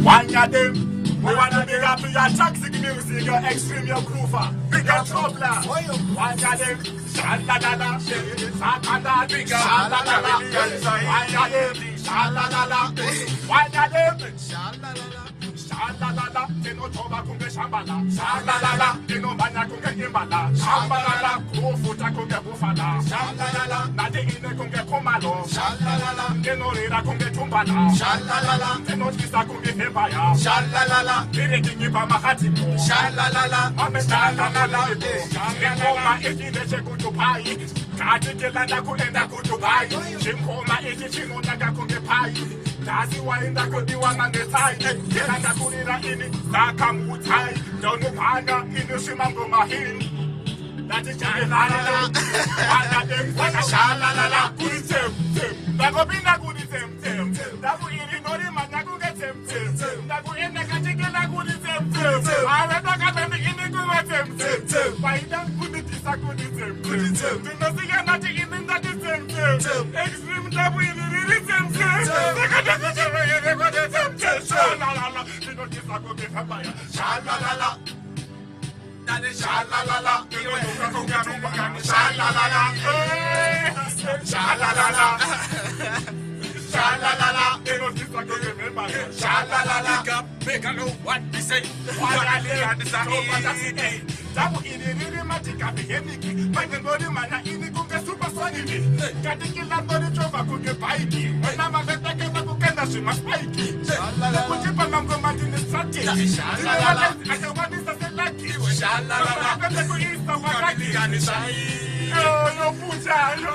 One of them, we wanna big up to your toxic music, your extreme, your groover, big up troubler. One of them, shalalala, sakada, big up, shalalala. One of them, shalalala, one of them, shalalala. Shalalala, teno toba kunge shambala. Shalalala, teno mana kunge imbala. Shambalala, kufuta kunge bufala. Shalalala, nade ine kunge kumalo. Shalalala, teno rira kunge tumbala. Shalalala, teno twista kunge hebaya. Shalalala, dire kingi pa mahatimo. Shalalala, ame shalalala, Shimkoma eki leche kutupai. Kati kelanda kuenda kutubai. Shimkoma eki chino naga kunge pai. Dazi waenda kudiwa mangetai. Kelanda kurira ini saka mutai. Donu panga ini shimango mahini. That is shalalala. Wanda dem saka shalalala. Kuri tem tem. Dago binda kuri tem tem. Dago iri nori manago ge tem tem. Dago ene kachikela kuri tem tem. Awe daga temi ini kuwe tem tem. Waida kuri tisa kuri tem tem. Dino siya nati ini ndati tem tem. Extreme dabu ini riri tem tem. Daga daga tem ini kuri tem tem. Shalalala. Dino tisa kuri hebaya. Shalalala. Dale shalalala, shalalala, shalalala, shalalala. They don't give a good remember. Shalalala, make a know what we say. What I live is a hey. Dabu ini riri matika bihemiki. Maine ngori mana ini kunge super swanimi. Katikila ngori chova kunge baiki. Nama veta kema kukenda shima spike. Kujipa mamgo matini strategy. Shalalala, akawani sase laki. Shalalala, akawani kuista wakati. Yo, pucha, yo,